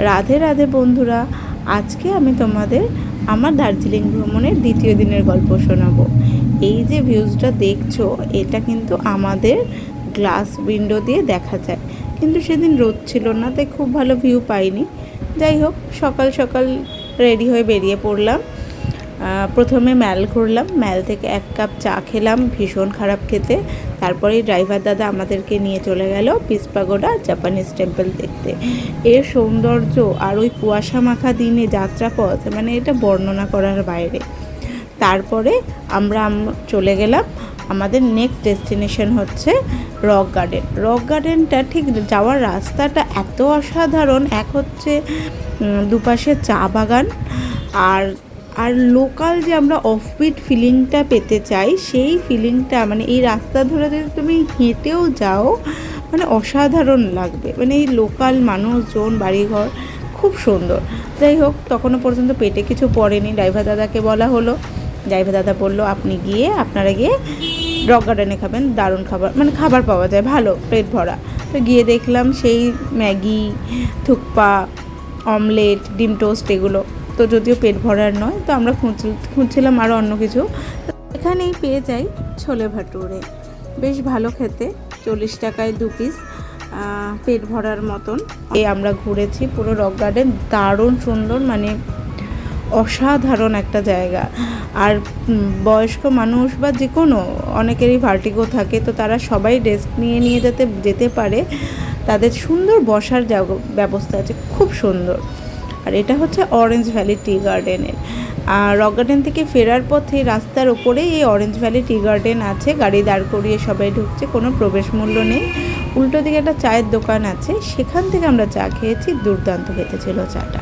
রাধে রাধে বন্ধুরা, আজকে আমি তোমাদের আমার দার্জিলিং ভ্রমণের দ্বিতীয় দিনের গল্প শোনাবো। এই যে ভিউজটা দেখছো, এটা কিন্তু আমাদের গ্লাস উইন্ডো দিয়ে দেখা যায়, কিন্তু সেদিন রোদ ছিল না, তাই খুব ভালো ভিউ পাইনি। যাই হোক, সকাল সকাল রেডি হয়ে বেরিয়ে পড়লাম। প্রথমে ম্যাল ঘুরলাম, ম্যাল থেকে 1 কাপ চা খেলাম, ভীষণ খারাপ খেতে। তারপরেই ড্রাইভার দাদা আমাদেরকে নিয়ে চলে গেল পিস পাগোডা জাপানিজ টেম্পল দেখতে। এর সৌন্দর্য আর ওই কুয়াশা মাখা দিনে যাত্রাপথ, মানে এটা বর্ণনা করার বাইরে। তারপরে আমরা চলে গেলাম, আমাদের নেক্সট ডেস্টিনেশন হচ্ছে রক গার্ডেন। রক গার্ডেনটা ঠিক যাওয়ার রাস্তাটা এত অসাধারণ, এক হচ্ছে দুপাশে চা বাগান, আর লোকাল যে আমরা অফবিট ফিলিংটা পেতে চাই, সেই ফিলিংটা মানে এই রাস্তা ধরে যদি তুমি হেঁটেও যাও, মানে অসাধারণ লাগবে। মানে এই লোকাল মানুষজন, বাড়িঘর খুব সুন্দর। যাই হোক, তখনও পর্যন্ত পেটে কিছু পড়েনি। ড্রাইভার দাদাকে বলা হলো, ড্রাইভার দাদা বললো আপনারা গিয়ে রক গার্ডেনে খাবেন, দারুণ খাবার, মানে খাবার পাওয়া যায় ভালো, পেট ভরা। তো গিয়ে দেখলাম সেই ম্যাগি, থুকপা, অমলেট, ডিম টোস্ট এগুলো তো যদিও পেট ভরার নয়, তো আমরা খুঁজছিলাম আরও অন্য কিছু। এখানেই পেয়ে যাই ছোলে ভাটুরে, বেশ ভালো খেতে, 40 টাকায় 2 পিস, পেট ভরার মতন। আমরা ঘুরেছি পুরো রক গার্ডেন, দারুণ সুন্দর, মানে অসাধারণ একটা জায়গা। আর বয়স্ক মানুষ বা যে কোনো অনেকেরই ভার্টিগো থাকে, তো তারা সবাই ডেস্ক নিয়ে যেতে পারে। তাদের সুন্দর বসার ব্যবস্থা আছে, খুব সুন্দর। আর এটা হচ্ছে অরেঞ্জ ভ্যালি টি গার্ডেনের। আর রক গার্ডেন থেকে ফেরার পথে রাস্তার ওপরেই এই অরেঞ্জ ভ্যালি টি গার্ডেন আছে, গাড়ি দাঁড় করিয়ে সবাই ঢুকছে, কোনো প্রবেশ মূল্য নেই। উল্টো দিকে একটা চায়ের দোকান আছে, সেখান থেকে আমরা চা খেয়েছি, দুর্দান্ত খেতে ছিল চাটা।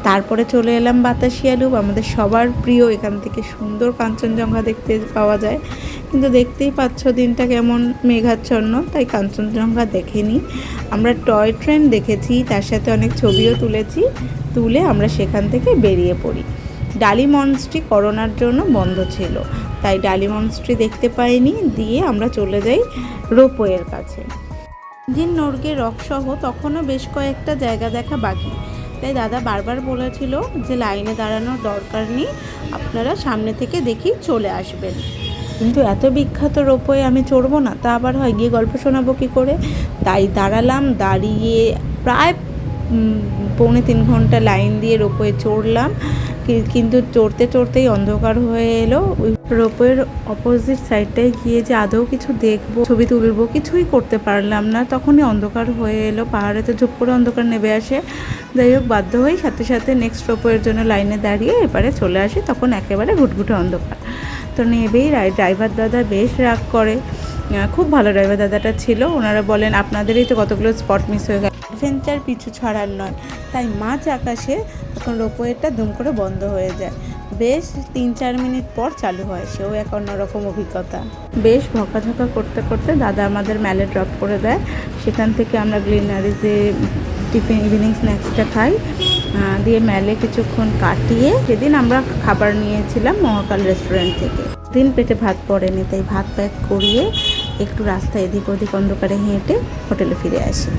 তারপরে চলে এলাম বাতাসিয়া লুপ, আমাদের সবার প্রিয়। এখান থেকে সুন্দর কাঞ্চনজঙ্ঘা দেখতে পাওয়া যায়, কিন্তু দেখতেই পাচ্ছ দিনটা কেমন মেঘাচ্ছন্ন, তাই কাঞ্চনজঙ্ঘা দেখেনি। আমরা টয় ট্রেন দেখেছি, তার সাথে অনেক ছবিও তুলে আমরা সেখান থেকে বেরিয়ে পড়ি। ডালি মনস্ট্রি করোনার জন্য বন্ধ ছিল, তাই ডালি মনস্ট্রি দেখতে পাইনি। দিয়ে আমরা চলে যাই রোপওয়ের কাছে। জিন নর্গে রকসহ তখনও বেশ কয়েকটা জায়গা দেখা বাকি, তাই দাদা বারবার বলেছিল যে লাইনে দাঁড়ানোর দরকার নেই, আপনারা সামনে থেকে দেখি চলে আসবেন। কিন্তু এত বিখ্যাত রোপওয়ে আমি চড়বো না, তা আবার হয় গিয়ে গল্প শোনাবো কী করে। তাই দাঁড়িয়ে প্রায় 2.25 ঘন্টা লাইন দিয়ে রোপওয়ে চড়লাম, কিন্তু চড়তেই অন্ধকার হয়ে এলো। ওই রোপওয়ের অপোজিট সাইডটায় গিয়ে যে আদৌ কিছু দেখবো, ছবি তুলবো, কিছুই করতে পারলাম না। তখনই অন্ধকার হয়ে এলো, পাহাড়েতে ঝুপ করে অন্ধকার নেমে আসে। যাই হোক, বাধ্য হয়ে সাথে নেক্সট রোপওয়ের জন্য লাইনে দাঁড়িয়ে এবারে চলে আসি, তখন একেবারে ঘুটঘুটে অন্ধকার। তো নেবেই ড্রাইভার দাদা বেশ রাগ করে, খুব ভালো ড্রাইভার দাদাটা ছিল। ওনারা বলেন আপনাদেরই তো কতগুলো স্পট মিস হয়ে গেল, অ্যাডভেঞ্চার পিছু ছাড়ার নয়। তাই মাঝ আকাশে তখন রোপওয়েটা দুম করে বন্ধ হয়ে যায়, বেশ 3-4 মিনিট পর চালু হয়, সেও এক অন্যরকম অভিজ্ঞতা। বেশ বকাঝকা করতে করতে দাদা আমাদের ম্যালে ড্রপ করে দেয়। সেখান থেকে আমরা গ্লিনারিজে ইভিনিং স্ন্যাক্সটা খাই, দিয়ে ম্যালে কিছুক্ষণ কাটিয়ে যেদিন আমরা খাবার নিয়েছিলাম মহাকাল রেস্টুরেন্ট থেকে, দিন পেটে ভাত পড়েনি, তাই ভাত প্যাক করিয়ে একটু রাস্তা এদিক ওদিক অন্ধকারে হেঁটে হোটেলে ফিরে আসি।